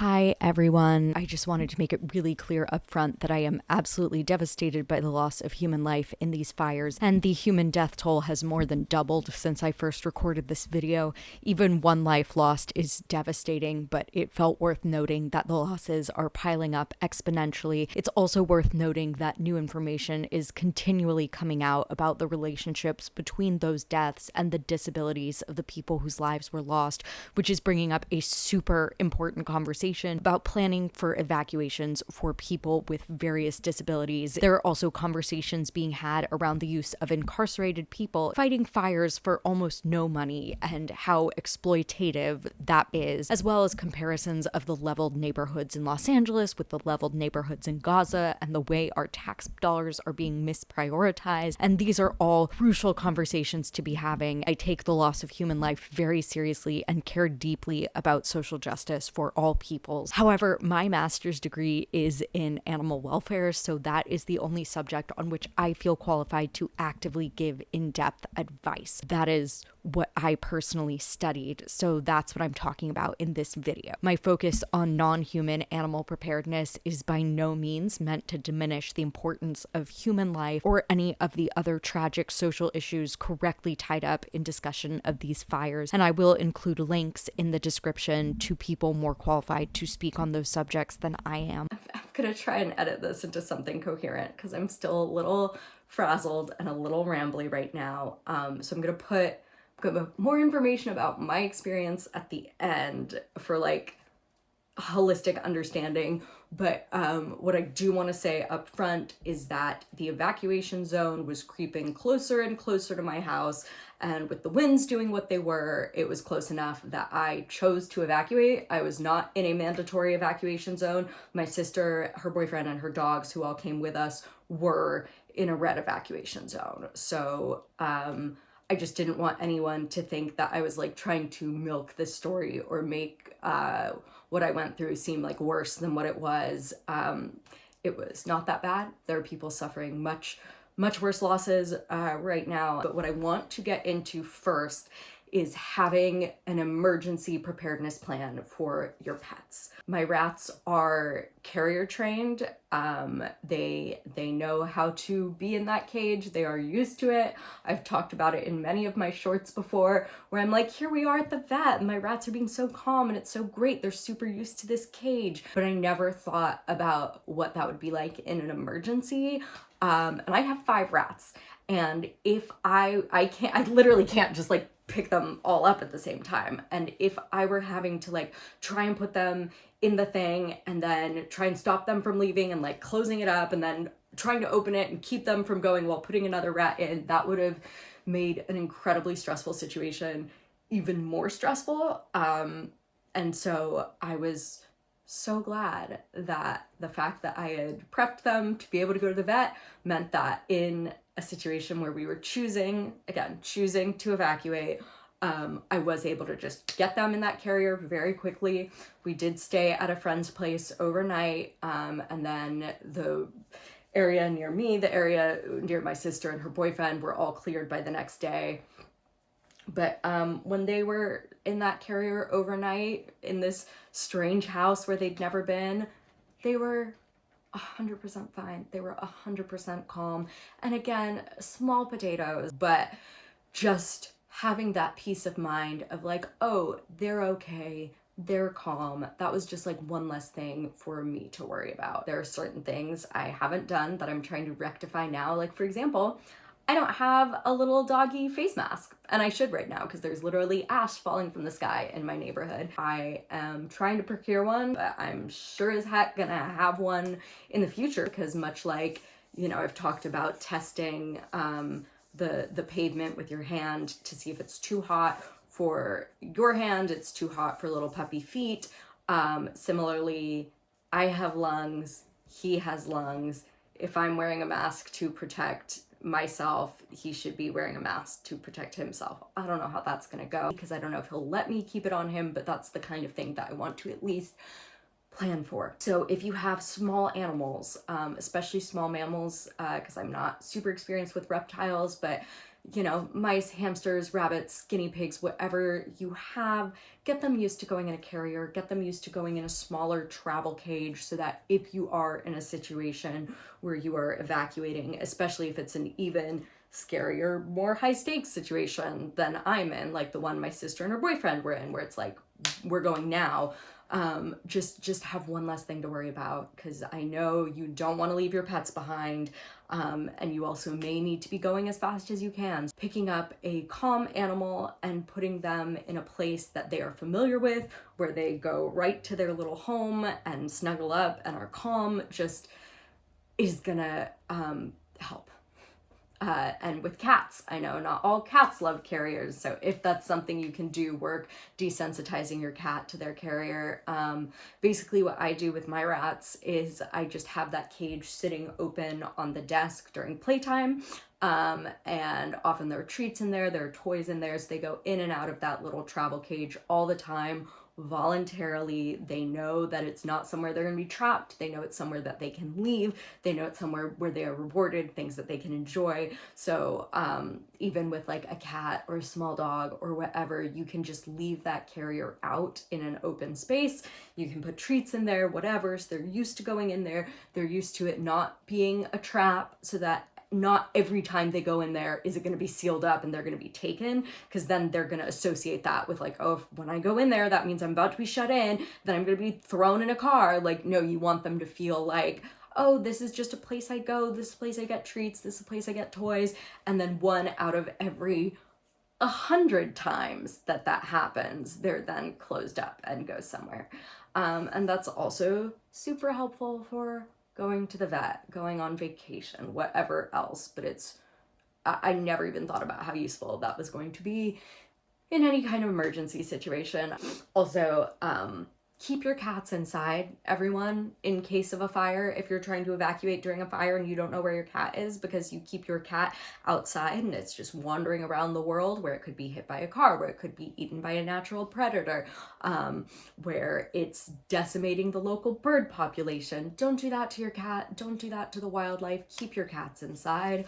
Hi everyone. I just wanted to make it really clear up front that I am absolutely devastated by the loss of human life in these fires, and the human death toll has more than doubled since I first recorded this video. Even one life lost is devastating, but it felt worth noting that the losses are piling up exponentially. It's also worth noting that new information is continually coming out about the relationships between those deaths and the disabilities of the people whose lives were lost, which is bringing up a super important conversation about planning for evacuations for people with various disabilities. There are also conversations being had around the use of incarcerated people fighting fires for almost no money and how exploitative that is, as well as comparisons of the leveled neighborhoods in Los Angeles with the leveled neighborhoods in Gaza and the way our tax dollars are being misprioritized. And these are all crucial conversations to be having. I take the loss of human life very seriously and care deeply about social justice for all peoples. However, my master's degree is in animal welfare, so that is the only subject on which I feel qualified to actively give in-depth advice. That is what I personally studied, so that's what I'm talking about in this video. My focus on non-human animal preparedness is by no means meant to diminish the importance of human life or any of the other tragic social issues correctly tied up in discussion of these fires, and I will include links in the description to people more qualified to speak on those subjects than I am. I'm gonna try and edit this into something coherent because I'm still a little frazzled and a little rambly right now. So I'm gonna put more information about my experience at the end for like holistic understanding. But what I do want to say up front is that the evacuation zone was creeping closer and closer to my house, and with the winds doing what they were, it was close enough that I chose to evacuate. I was not in a mandatory evacuation zone. My sister, her boyfriend, and her dogs, who all came with us, were in a red evacuation zone. So I just didn't want anyone to think that I was like trying to milk this story or make what I went through seem like worse than what it was. It was not that bad. There are people suffering much worse losses right now. But what I want to get into first is having an emergency preparedness plan for your pets. My rats are carrier trained. They know how to be in that cage. They are used to it. I've talked about it in many of my shorts before where I'm like, here we are at the vet and my rats are being so calm and it's so great. They're super used to this cage. But I never thought about what that would be like in an emergency. And I have 5 rats. And if I literally can't just like pick them all up at the same time. And if I were having to like try and put them in the thing and then try and stop them from leaving and like closing it up and then trying to open it and keep them from going while putting another rat in, that would have made an incredibly stressful situation even more stressful. And so I was so glad that the fact that I had prepped them to be able to go to the vet meant that in a situation where we were choosing to evacuate, I was able to just get them in that carrier very quickly. We did stay at a friend's place overnight, and then the area near me, the area near my sister and her boyfriend were all cleared by the next day. But when they were in that carrier overnight in this strange house where they'd never been, they were 100% fine. They were 100% calm. And again, small potatoes, but just having that peace of mind of like, oh, they're okay. They're calm. That was just like one less thing for me to worry about. There are certain things I haven't done that I'm trying to rectify now. Like, for example, I don't have a little doggy face mask, and I should right now because there's literally ash falling from the sky in my neighborhood. I am trying to procure one, but I'm sure as heck gonna have one in the future because much like, you know, I've talked about testing the pavement with your hand to see if it's too hot for your hand, it's too hot for little puppy feet. Similarly, I have lungs, he has lungs. If I'm wearing a mask to protect myself, he should be wearing a mask to protect himself. I don't know how that's gonna go because I don't know if he'll let me keep it on him, but that's the kind of thing that I want to at least plan for. So if you have small animals, especially small mammals, because I'm not super experienced with reptiles, but you know, mice, hamsters, rabbits, guinea pigs, whatever you have, get them used to going in a carrier, get them used to going in a smaller travel cage so that if you are in a situation where you are evacuating, especially if it's an even scarier, more high stakes situation than I'm in, like the one my sister and her boyfriend were in, where it's like, we're going now. Just have one less thing to worry about, because I know you don't want to leave your pets behind, and you also may need to be going as fast as you can. Picking up a calm animal and putting them in a place that they are familiar with, where they go right to their little home and snuggle up and are calm, just is gonna help. And with cats, I know not all cats love carriers, so if that's something you can do, work desensitizing your cat to their carrier. Basically what I do with my rats is I just have that cage sitting open on the desk during playtime, and often there are treats in there, there are toys in there, so they go in and out of that little travel cage all the time, voluntarily. They know that it's not somewhere they're going to be trapped. They know it's somewhere that they can leave. They know it's somewhere where they are rewarded, things that they can enjoy. So even with like a cat or a small dog or whatever, you can just leave that carrier out in an open space. You can put treats in there, whatever. So they're used to going in there. They're used to it not being a trap, so that not every time they go in there is it going to be sealed up and they're going to be taken, because then they're going to associate that with like, oh, when I go in there, that means I'm about to be shut in, then I'm going to be thrown in a car. Like, no, you want them to feel like, oh, this is just a place I go, this place I get treats, this is a place I get toys. And then 1 out of every 100 times that happens, they're then closed up and go somewhere. And that's also super helpful for going to the vet, going on vacation, whatever else. But I never even thought about how useful that was going to be in any kind of emergency situation. Also, keep your cats inside, everyone, in case of a fire. If you're trying to evacuate during a fire and you don't know where your cat is, because you keep your cat outside and it's just wandering around the world, where it could be hit by a car, where it could be eaten by a natural predator, where it's decimating the local bird population. Don't do that to your cat. Don't do that to the wildlife. Keep your cats inside.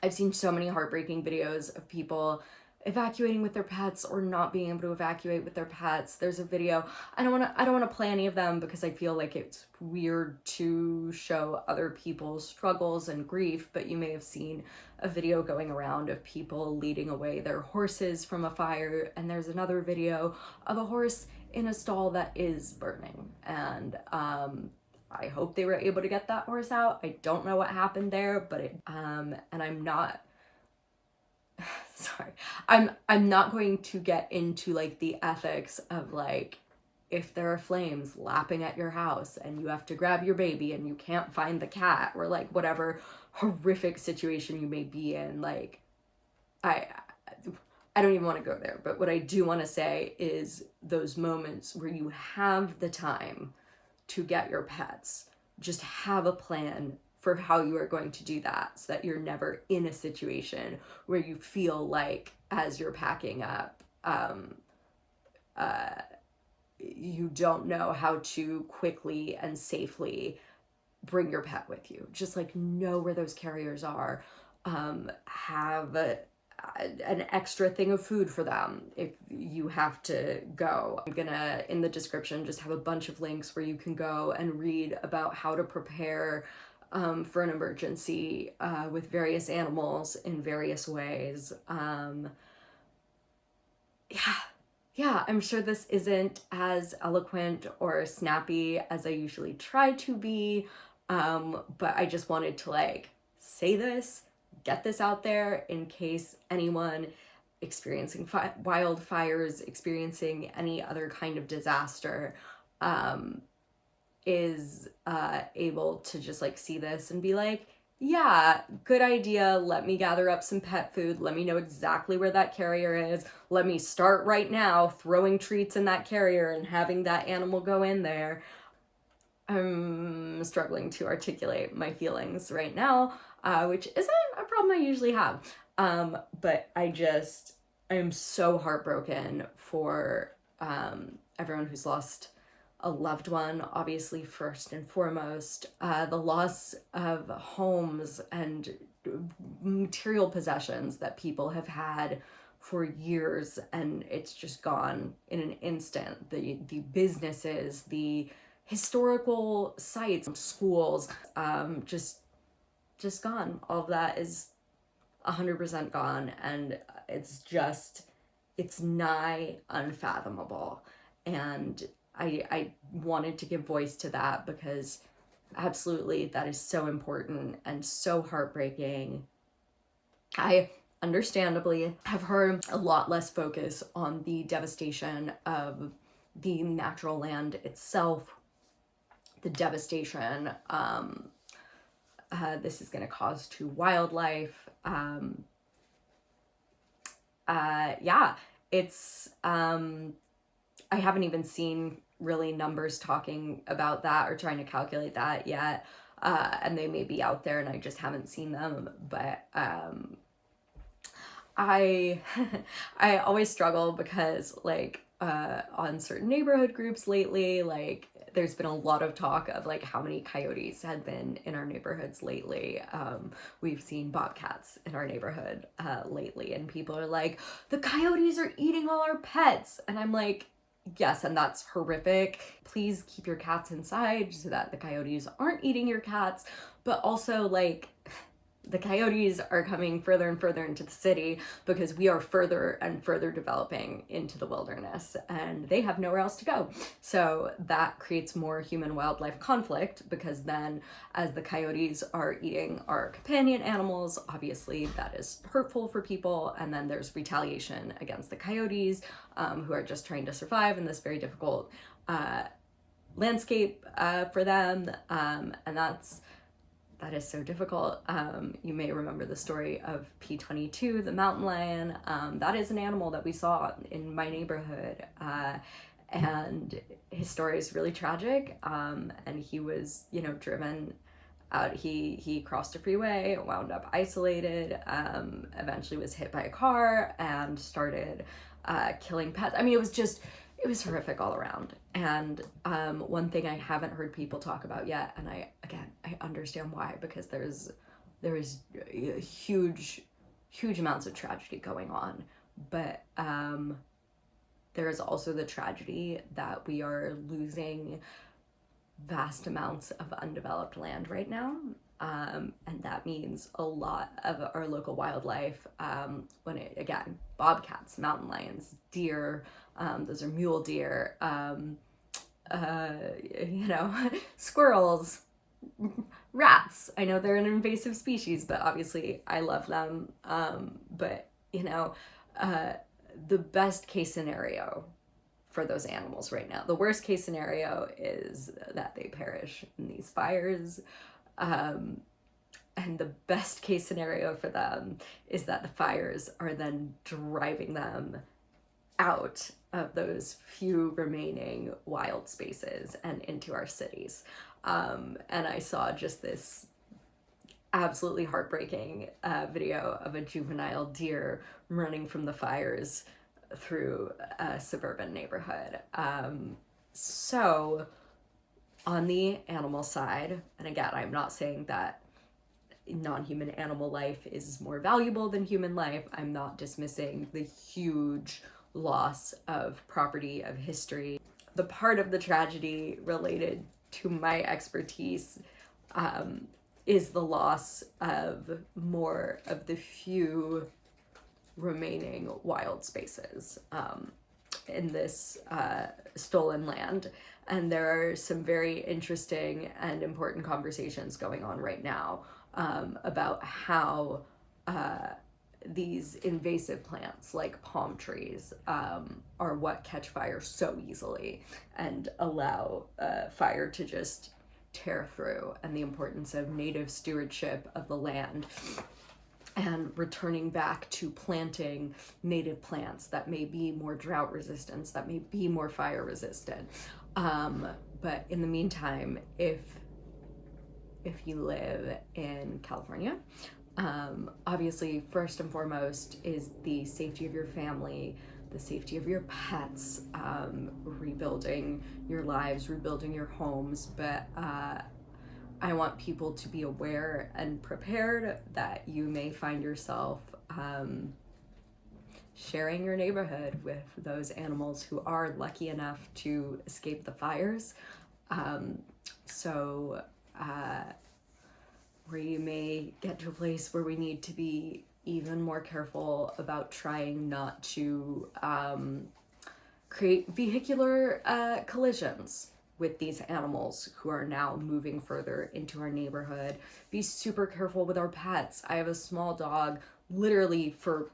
I've seen so many heartbreaking videos of people evacuating with their pets or not being able to evacuate with their pets. There's a video, I don't want to play any of them because I feel like it's weird to show other people's struggles and grief, but you may have seen a video going around of people leading away their horses from a fire, and there's another video of a horse in a stall that is burning, and I hope they were able to get that horse out. I don't know what happened there, but and I'm not sorry, I'm not going to get into like the ethics of like, if there are flames lapping at your house and you have to grab your baby and you can't find the cat, or like whatever horrific situation you may be in, like I don't even want to go there. But what I do want to say is those moments where you have the time to get your pets, just have a plan for how you are going to do that, so that you're never in a situation where you feel like, as you're packing up, you don't know how to quickly and safely bring your pet with you. Just like know where those carriers are. Have an extra thing of food for them if you have to go. I'm gonna, in the description, just have a bunch of links where you can go and read about how to prepare for an emergency with various animals in various ways. Yeah, I'm sure this isn't as eloquent or snappy as I usually try to be, but I just wanted to like say this, get this out there in case anyone experiencing wildfires, experiencing any other kind of disaster, is able to just like see this and be like, yeah, good idea. Let me gather up some pet food. Let me know exactly where that carrier is. Let me start right now throwing treats in that carrier and having that animal go in there. I'm struggling to articulate my feelings right now, which isn't a problem I usually have. But I am so heartbroken for everyone who's lost a loved one, obviously first and foremost, the loss of homes and material possessions that people have had for years, and it's just gone in an instant. The businesses, the historical sites, schools, just gone. All of that is 100% gone, and it's nigh unfathomable. And I wanted to give voice to that because absolutely that is so important and so heartbreaking. I understandably have heard a lot less focus on the devastation of the natural land itself, the devastation this is going to cause to wildlife. It's I haven't even seen really numbers talking about that or trying to calculate that yet, and they may be out there and I just haven't seen them. But I I always struggle because like on certain neighborhood groups lately, like there's been a lot of talk of like how many coyotes had been in our neighborhoods lately. We've seen bobcats in our neighborhood lately, and people are like, the coyotes are eating all our pets. And I'm like, yes, and that's horrific. Please keep your cats inside so that the coyotes aren't eating your cats. But also, like, the coyotes are coming further and further into the city because we are further and further developing into the wilderness, and they have nowhere else to go. So that creates more human-wildlife conflict, because then as the coyotes are eating our companion animals, obviously that is hurtful for people, and then there's retaliation against the coyotes who are just trying to survive in this very difficult landscape for them, and that is so difficult. You may remember the story of P22, the mountain lion. That is an animal that we saw in my neighborhood, and his story is really tragic. And he was, driven out. He crossed a freeway, wound up isolated, eventually was hit by a car and started killing pets. I mean, it was horrific all around. And one thing I haven't heard people talk about yet, and I understand why, because there is huge amounts of tragedy going on, but there is also the tragedy that we are losing vast amounts of undeveloped land right now. And that means a lot of our local wildlife, again, bobcats, mountain lions, deer, those are mule deer, squirrels, rats. I know they're an invasive species, but obviously I love them. But the best case scenario for those animals right now, the worst case scenario is that they perish in these fires. And the best case scenario for them is that the fires are then driving them out of those few remaining wild spaces and into our cities. And I saw just this absolutely heartbreaking video of a juvenile deer running from the fires through a suburban neighborhood. So on the animal side, and again, I'm not saying that non-human animal life is more valuable than human life. I'm not dismissing the huge loss of property, of history. The part of the tragedy related to my expertise is the loss of more of the few remaining wild spaces in this stolen land. And there are some very interesting and important conversations going on right now about how these invasive plants like palm trees are what catch fire so easily and allow fire to just tear through, and the importance of native stewardship of the land and returning back to planting native plants that may be more drought resistant, that may be more fire resistant. But in the meantime, if you live in California, obviously first and foremost is the safety of your family, the safety of your pets, rebuilding your lives, rebuilding your homes. But I want people to be aware and prepared that you may find yourself sharing your neighborhood with those animals who are lucky enough to escape the fires. Where you may get to a place where we need to be even more careful about trying not to create vehicular collisions with these animals who are now moving further into our neighborhood. Be super careful with our pets. I have a small dog literally for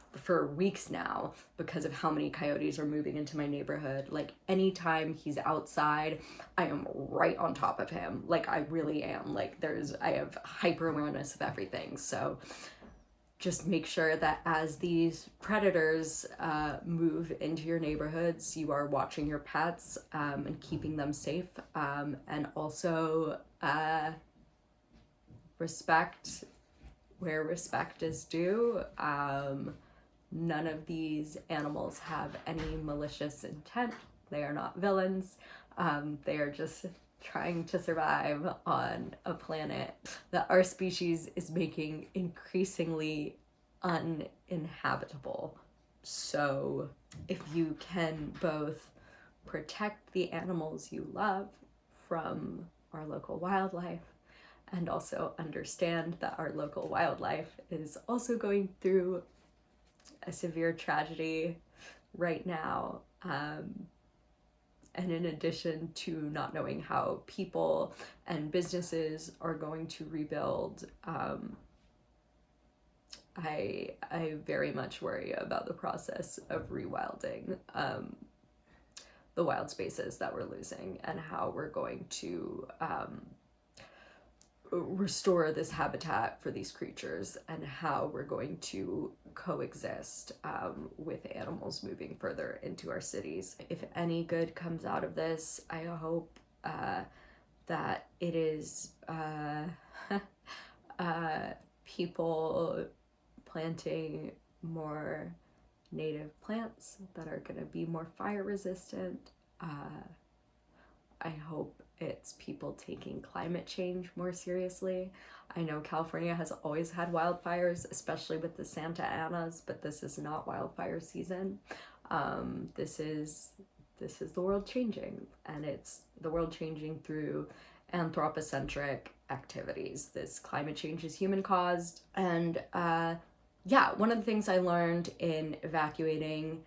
weeks now because of how many coyotes are moving into my neighborhood. Like anytime he's outside, I am right on top of him. Like I really am. Like I have hyper awareness of everything. So just make sure that as these predators move into your neighborhoods, you are watching your pets and keeping them safe, and also respect where respect is due. None of these animals have any malicious intent. They are not villains. They are just trying to survive on a planet that our species is making increasingly uninhabitable. So if you can both protect the animals you love from our local wildlife and also understand that our local wildlife is also going through a severe tragedy right now, and in addition to not knowing how people and businesses are going to rebuild, I very much worry about the process of rewilding the wild spaces that we're losing and how we're going to restore this habitat for these creatures and how we're going to coexist with animals moving further into our cities. If any good comes out of this, I hope that it is people planting more native plants that are going to be more fire resistant. I hope it's people taking climate change more seriously. I know California has always had wildfires, especially with the Santa Anas, but this is not wildfire season. This is the world changing, and it's the world changing through anthropocentric activities. This climate change is human caused, and yeah, one of the things I learned in evacuating,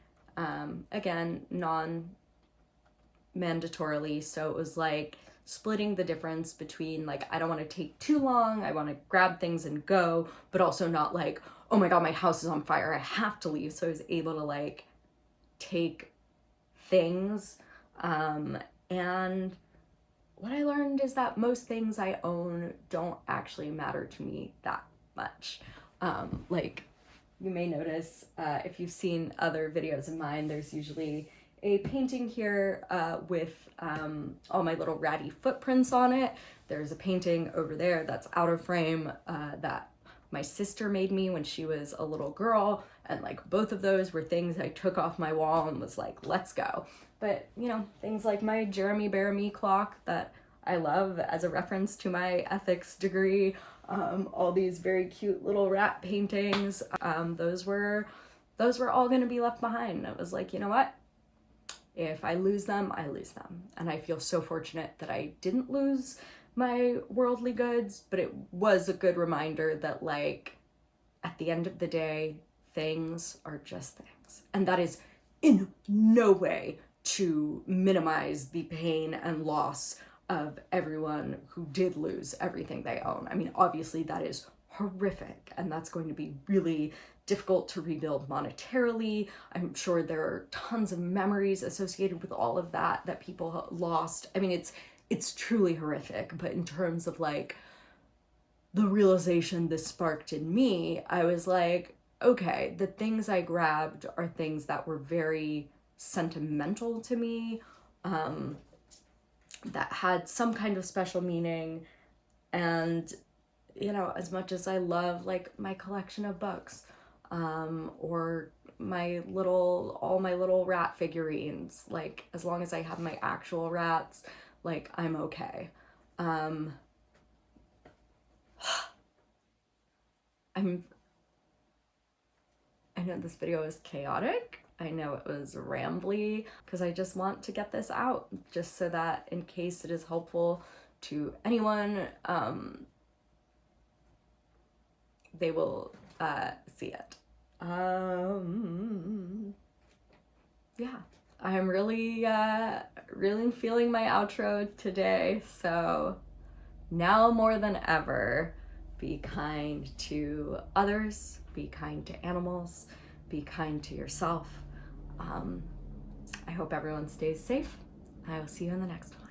again, non-mandatorily, so it was like splitting the difference between like, I don't want to take too long, I want to grab things and go, but also not like, oh my god, my house is on fire, I have to leave. So I was able to like take things, and what I learned is that most things I own don't actually matter to me that much. Like you may notice if you've seen other videos of mine, there's usually a painting here with all my little ratty footprints on it. There's a painting over there that's out of frame that my sister made me when she was a little girl, and like both of those were things I took off my wall and was like, let's go. But you know, things like my Jeremy Bearimy clock that I love as a reference to my ethics degree, all these very cute little rat paintings, those were all going to be left behind. It was like, you know what? If I lose them, I lose them. And I feel so fortunate that I didn't lose my worldly goods, but it was a good reminder that like, at the end of the day, things are just things. And that is in no way to minimize the pain and loss of everyone who did lose everything they own. I mean, obviously that is horrific, and that's going to be really difficult to rebuild monetarily. I'm sure there are tons of memories associated with all of that people lost. I mean, it's truly horrific, but in terms of like the realization this sparked in me, I was like, okay, the things I grabbed are things that were very sentimental to me, that had some kind of special meaning. And you know, as much as I love like my collection of books, or all my little rat figurines, like as long as I have my actual rats, like I'm okay. I know this video is chaotic. I know it was rambly because I just want to get this out just so that in case it is helpful to anyone, they will see it. Yeah, I'm really feeling my outro today. So now more than ever, be kind to others, be kind to animals, be kind to yourself. I hope everyone stays safe. I will see you in the next one.